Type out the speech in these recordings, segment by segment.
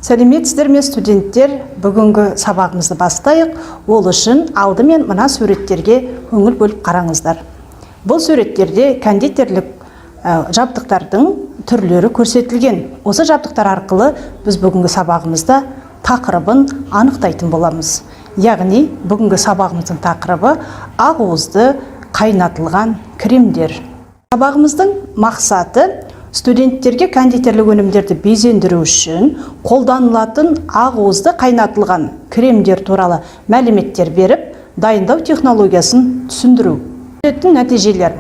Сәлеметсіздер ме студенттер, бүгінгі сабағымызды бастайық. Ол үшін алдымен мына суреттерге көңіл бөліп қараңыздар. Бұл суреттерде кондитерлік жабдықтардың түрлері көрсетілген. Осы жабдықтар арқылы біз бүгінгі сабағымызда тақырыбын анықтайтын боламыз. Яғни бүгінгі сабағымыздың тақырыбы ақуызды қайнатылған кремдер. Сабағымыздың мақсаты студенттерге кондитерлік өнімдерді безендіру үшін қолданылатын ақуызды қайнатылған кремдер туралы мәліметтер беріп, дайындау технологиясын түсіндіру. Көрсетілетін нәтижелер: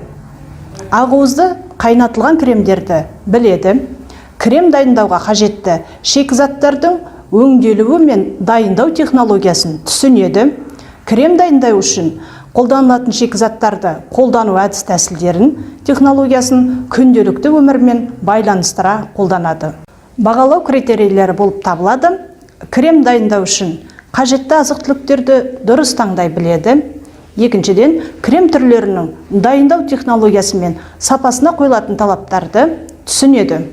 ақуызды қайнатылған кремдерді біледі, крем дайындауға қажетті шикізаттардың өңделуі мен дайындау технологиясын түсінеді, крем дайындау үшін қолданылатын шикізаттарды қолдану әдіс тәсілдерін, технологиясын күнделікті өмірмен байланыстыра қолданады. Бағалау критерийлері болып табылады: крем дайындау үшін қажетті азық-түліктерді дұрыс таңдай біледі. Екіншіден, крем түрлерінің дайындау технологиясы мен сапасына қойылатын талаптарды түсінеді.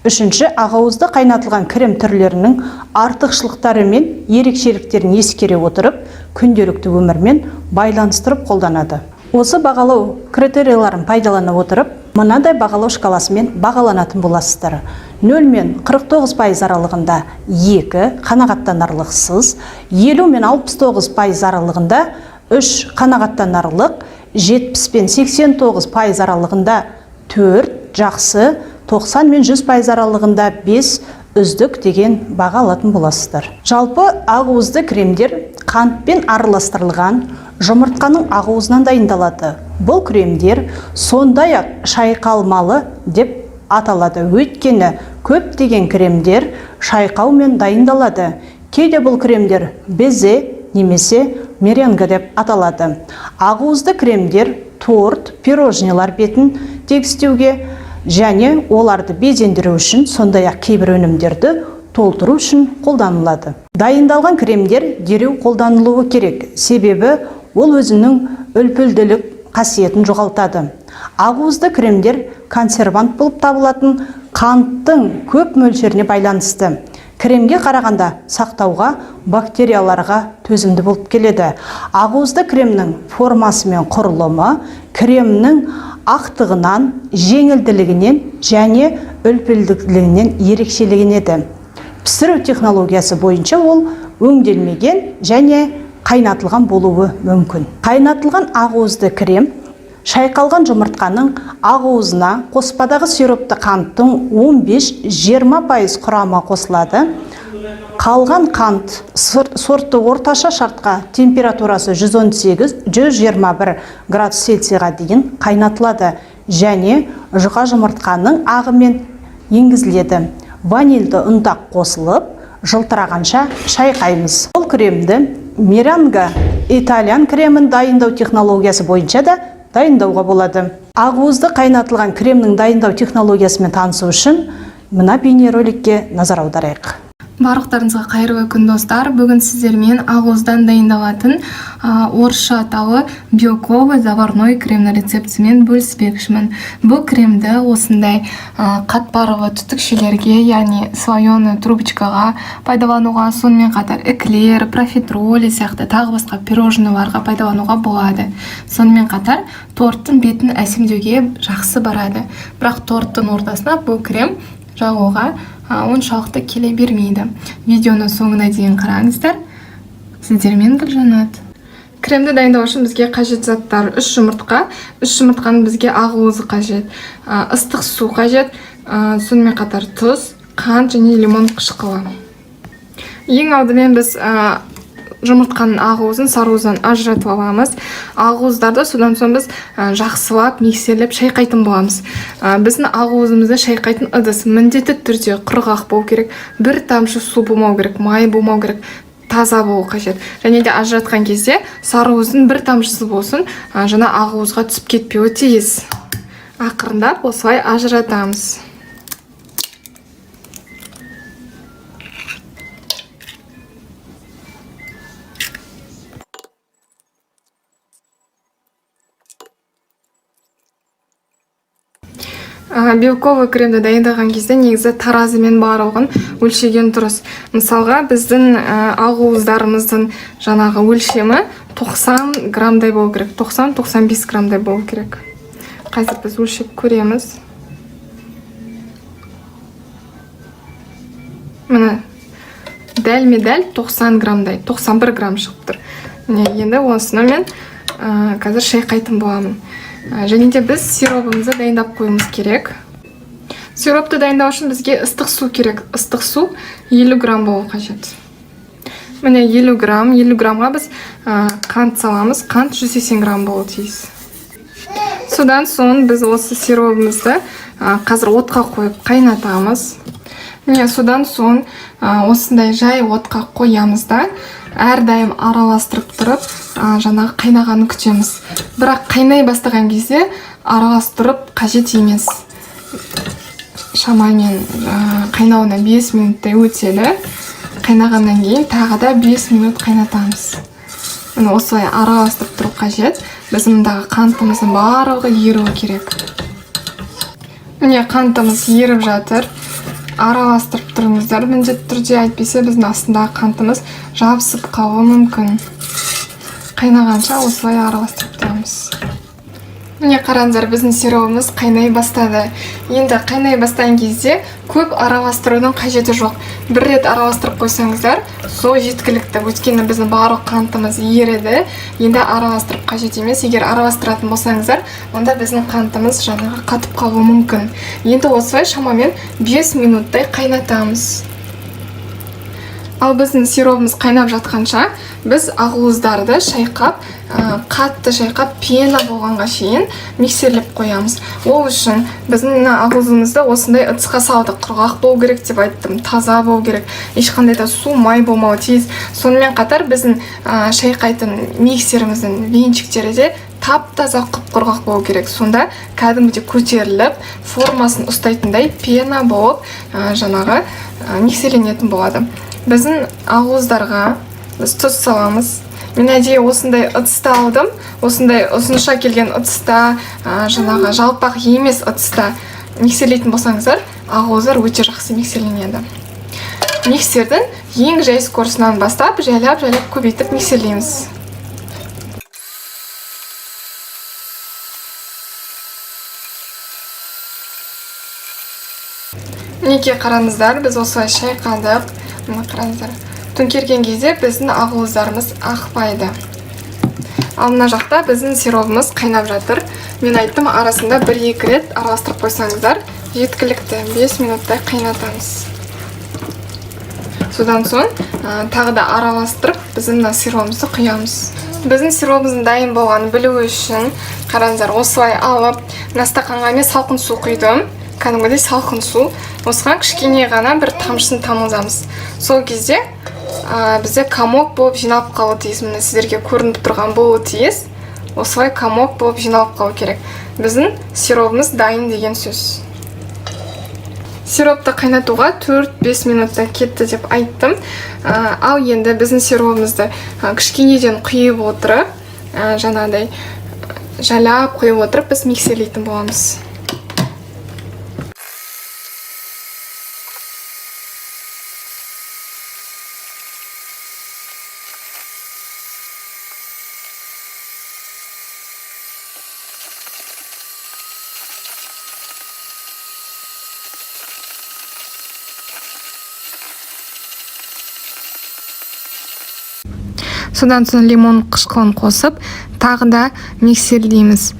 Үшінші, ақуызды қайнатылған крем түрлерінің артықшылықтары мен ерекшеліктерін ескере отырып, күнделікті өмірмен байланыстырып қолданады. Осы бағалау критерийлерін пайдалана отырып, мынадай бағалау шкаласымен бағаланатын боласыздар. 0 мен 49% аралығында 2, қанағаттанарлықсыз, 50 мен 69% аралығында 3, қанағаттанарлық, 70 пен 89% аралығында 4, жақсы, 90 мен 100% аралығында 5, үздік деген баға алатын боласыздар. Жалпы ақуызды кремдер қантпен араластырылған жұмыртқаның ақуызынан дайындалады. Бұл кремдер сондай-ақ шайқалмалы деп аталады. Өйткені көптеген кремдер шайқаумен дайындалады. Кейде бұл кремдер безе немесе меренге деп аталады. Ақуызды кремдер торт, пирожнилар бетін тегістеуге және оларды безендіру үшін, сондай-ақ кейбір өнімдерді толтыру үшін қолданылады. Дайындалған кремдер дереу қолданылуы керек, себебі ол өзінің үлпілділік қасиетін жоғалтады. Ақуызды кремдер консервант болып табылатын қанттың көп мөлшеріне байланысты. Кремге қарағанда сақтауға, бактерияларға төзімді болып келеді. Ақуызды кремнің формасы мен құрылымы кремнің ақтығынан, жеңілділігінен және үлпілділігінен ерекшелігінеді. Пісіру технологиясы бойынша ол өңделмеген және қайнатылған болуы мүмкін. Қайнатылған ақуызды крем шайқалған жұмыртқаның ақуызына қоспадағы сиропты қанттың 15-20% құрамы қосылады. Қалған қант сорты орташа шартқа температурасы 118-121 градус Цельсийға дейін қайнатылады және жұқа жұмыртқаның ағымен енгізіледі. Ванильді ұнтақ қосылып, жылтырағанша шайқаймыз. Бұл кремді меренге итальян кремін дайындау технологиясы бойынша да дайындауға болады. Ақуызды қайнатылған кремнің дайындау технологиясымен танысу үшін мына бейнероликке назар аударайық. Барлықтарыңызға қайырлы күн достар. Бүгін сіздермен ақуыздан дайындалатын орысша атауы белковый заварной кремнің рецептімен бөліспекшімін. Бұл кремді осындай қатпарлы түтікшелерге, яғни слоеный трубочкаға пайдалануға, сонымен қатар эклер, профитроли сияқты тағы басқа пирожниларға пайдалануға болады. Сонымен қатар торттың бетін әсемдеуге жақсы барады. Бірақ торттың ортасына бұл крем жағуға оншалықты келе бермейді. Видеоны соңына дейін қараңыздар. Сіздермен Гүлжанат. Кремді дайындау үшін бізге қажет заттар: 3 жұмыртқа, 3 жұмыртқаның бізге ақуызы қажет, ыстық су қажет, сонымен қатар тұз, қант және лимон қышқылы. Ең алдымен біз жұмыртқаның ақуызын сарыуыздан ажыратып аламыз. Ақуыздарды содан соң біз жақсылап миксерлеп шайқайтын боламыз. Біздің ақуызымызды шайқайтын ыдыс міндетті түрде құрғақ болу керек, бір тамшы су болмау керек, май болмау керек, таза болу қажет. Және де ажыратқан кезде сарыуыздың бір тамшысы болсын, жаңа ақуызға түсіп кетпеуі тиіс. Ақырындап осылай ажыратамыз. Белковый кремді дайындаған кезде негізі таразымен барлығын өлшеген дұрыс. Мысалға, біздің ақуыздарымыздың жаңағы өлшемі 90 граммдай болу керек. 90-95 граммдай болу керек. Қазір біз өлшеп көреміз. Міне, дәл-ме-дәл 90 граммдай, 91 грамм шығып тұр. Міне, енді осыны мен қазір шайқайтын боламын. Және де біз сиробымызды дайындап қойымыз керек. Сиропты дайындау үшін бізге ыстық су керек. Ыстық су 50 грамм болу қажет. Міне 50 граммға біз қант саламыз. Қант 180 грамм болу тиіс. Содан соң біз осы сиробымызды қазір отқа қойып қайнатамыз. Міне содан соң осындай жай отқа қоямыз да, әрдайым араластырып тұрып, жаңағы қайнағанын күтеміз. Бірақ қайнай бастаған кезде араластырып қажет емес. Шамамен қайнауына 5 минуттай өтеді. Қайнағаннан кейін тағы да 5 минут қайнатамыз. Осылай араластырып тұру қажет. Біздің қантымыздың барлығы еруі керек. Міне қантымыз еріп жатыр. Араластырып тұрыңыздар, міндетті түрде, әйтпесе біздің астындағы қантымыз жабысып қалуы мүмкін. Қайнағанша осылай араластырып тұрамыз. Міне қараңыздар, біздің сиробымыз қайнай бастады. Енді қайнай бастаған кезде көп араластырудың қажеті жоқ. Бір рет араластырып қойсаңыздар, сол жеткілікті. Өйткені біздің барлық қантымыз еріді. Енді араластырып қажет емес. Егер араластыратын болсаңыздар, онда біздің қантымыз жаңағы қатып қалуы мүмкін. Енді осылай шамамен 5 минуттай қайнатамыз. Ал біздің сиробымыз қайнап жатқанша, біз ақуыздарды шайқап, қатты шайқап, пена болғанға шейін миксерлеп қоямыз. Ол үшін біздің ақуызымызды осындай ыдысқа салдық. Құрғақ болу керек деп айттым, таза болу керек. Ешқандай да су, май болмауы тиіс. Сонымен қатар біздің шайқайтын миксеріміздің венчиктері де тап-таза құп-құрғақ болу керек. Сонда кәдімгідей көтеріліп, формасын ұстайтындай пена болып, жаңағы миксерленетін болады. Біздің ақуыздарға біз тұз саламыз. Мен әдейі осындай ыдыста алдым. Осындай ұзынша келген ыдыста, жаңағы жалпақ емес ыдыста миксерлейтін болсаңыздар, ақуыздар өте жақсы миксерленеді. Миксердің ең жай скоросынан бастап, жайлап көбейтіп миксерлейміз. Мінекей қараңыздар, біз осылай шайқадық. Қараңыздар, төңкерген кезде біздің ақуыздарымыз ақпайды. Ал мына жақта біздің сиробымыз қайнап жатыр. Мен айттым, арасында 1-2 рет араластырып қойсаңыздар, жеткілікті. 5 минуттай қайнатамыз. Содан соң тағы да араластырып, біздің сиробымызды құямыз. Біздің сиробымыздың дайын болғанын білу үшін, қараңыздар, осылай алып, мына стақанға мен салқын су құйдым. Кәдімгідей салқын су. Осыған кішкене ғана бір тамшысын тамызамыз. Сол кезде бізде комок болып жиналып қалу тиіс. Міне сіздерге көрініп тұрған болу тиіс. Осылай комок болып жиналып қалу керек. Біздің сиробымыз дайын деген сөз. Сиропты қайнатуға 4-5 минутта кетті деп айттым. Ал енді біздің сиробымызды кішкенеден құйып отырып, жаңағыдай жайлап құйып отырып, біз миксерлейтін боламыз. Содан соң лимон қышқылын қосып, тағы да миксерлейміз.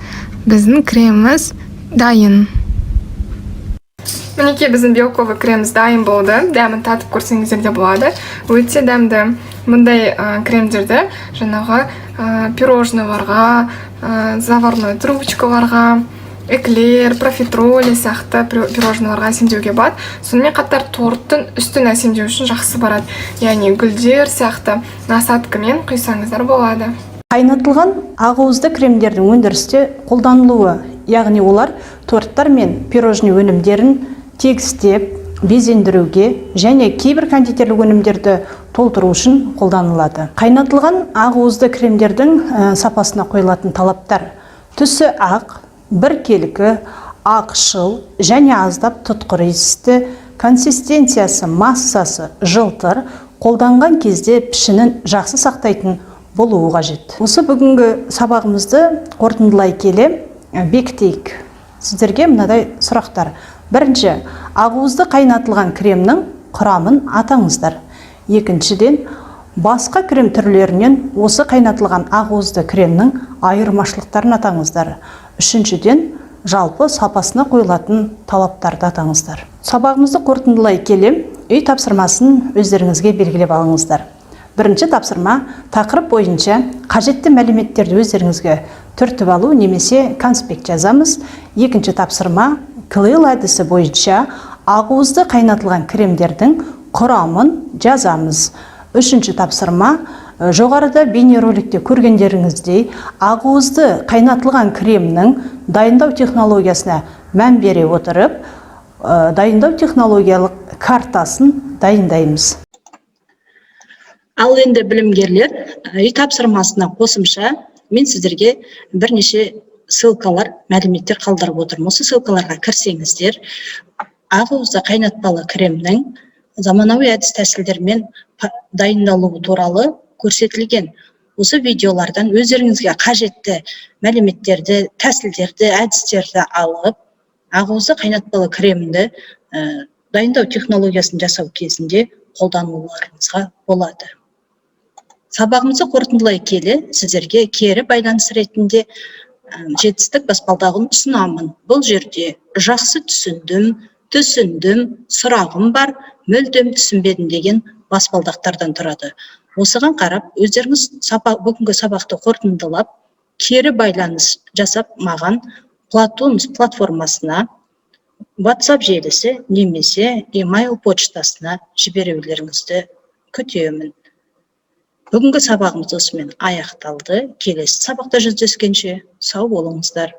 Біздің креміміз дайын. Мінекей біздің белковый креміміз дайын болды. Дәмін татып көрсеңіздер де болады. Өте дәмді. Мұндай кремдерді жаңағы пирожныйларға, заварной трубочкаларға, эклер, профитроли сияқты пирожныйларға әсемдеуге болады. Сонымен қатар торттың үстін әсемдеу үшін жақсы барады. Яғни гүлдер сияқты насаткамен құйсаңыздар болады. Қайнатылған ақуызды кремдердің өндірісте қолданылуы, яғни олар торттар мен пирожный өнімдерін тегістеп, безендіруге және кейбір кондитерлік өнімдерді толтыру үшін қолданылады. Қайнатылған ақуызды кремдердің сапасына қойылатын талаптар: түсі ақ, біркелкі, ақшыл және аздап тұтқыр иісті, консистенциясы, массасы жылтыр, қолданған кезде пішінін жақсы сақтайтын болуы қажет. Осы бүгінгі сабағымызды қорытындылай келе бекітейік. Сіздерге мынадай сұрақтар. Бірінші, ақуызды қайнатылған кремнің құрамын атаңыздар. Екіншіден, басқа крем түрлерінен осы қайнатылған ақуызды кремнің айырмашылықтарын атаңыздар. Үшіншіден, жалпы сапасына қойылатын талаптарды атаңыздар. Сабағымызды қорытындылай келе, үй тапсырмасын өздеріңізге белгілеп алыңыздар. Бірінші тапсырма, тақырып бойынша қажетті мәліметтерді өздеріңізге түртіп алу немесе конспект жазамыз. Екінші тапсырма, Клейл әдісі бойынша ақуызды қайнатылған кремдердің құрамын жазамыз. Үшінші тапсырма, жоғарыда бейнероликте көргендеріңіздей ақуызды қайнатылған кремнің дайындау технологиясына мән бере отырып, дайындау технологиялық картасын дайындаймыз. Ал енді білімгерлер, үй тапсырмасына қосымша мен сіздерге бірнеше ссылкалар, мәліметтер қалдырып отырмын. Осы ссылкаларға кірсеңіздер, ақуызды қайнатпалы кремнің заманауи әдіс тәсілдермен дайындалуы туралы көрсетілген. Осы видеолардан өздеріңізге қажетті мәліметтерді, тәсілдерді, әдістерді алып, ақуызды қайнатпалы кремді дайындау технологиясын жасау кезінде қолдануларыңызға болады. Сабағымызды қорытындылай келе, сіздерге кері байланыс ретінде жетістік баспалдағын ұсынамын. Бұл жерде жақсы түсіндім, сұрағым бар, мүлдем түсінбедім деген баспалдақтардан тұрады. Осыған қарап, өздеріңіз бүгінгі сабақты қорытындылап, кері байланыс жасап маған Платонус платформасына, WhatsApp желісі немесе email почтасына жіберулеріңізді күтемін. Бүгінгі сабағымыз осымен аяқталды. Келесі сабақта жүздескенше сау болыңыздар.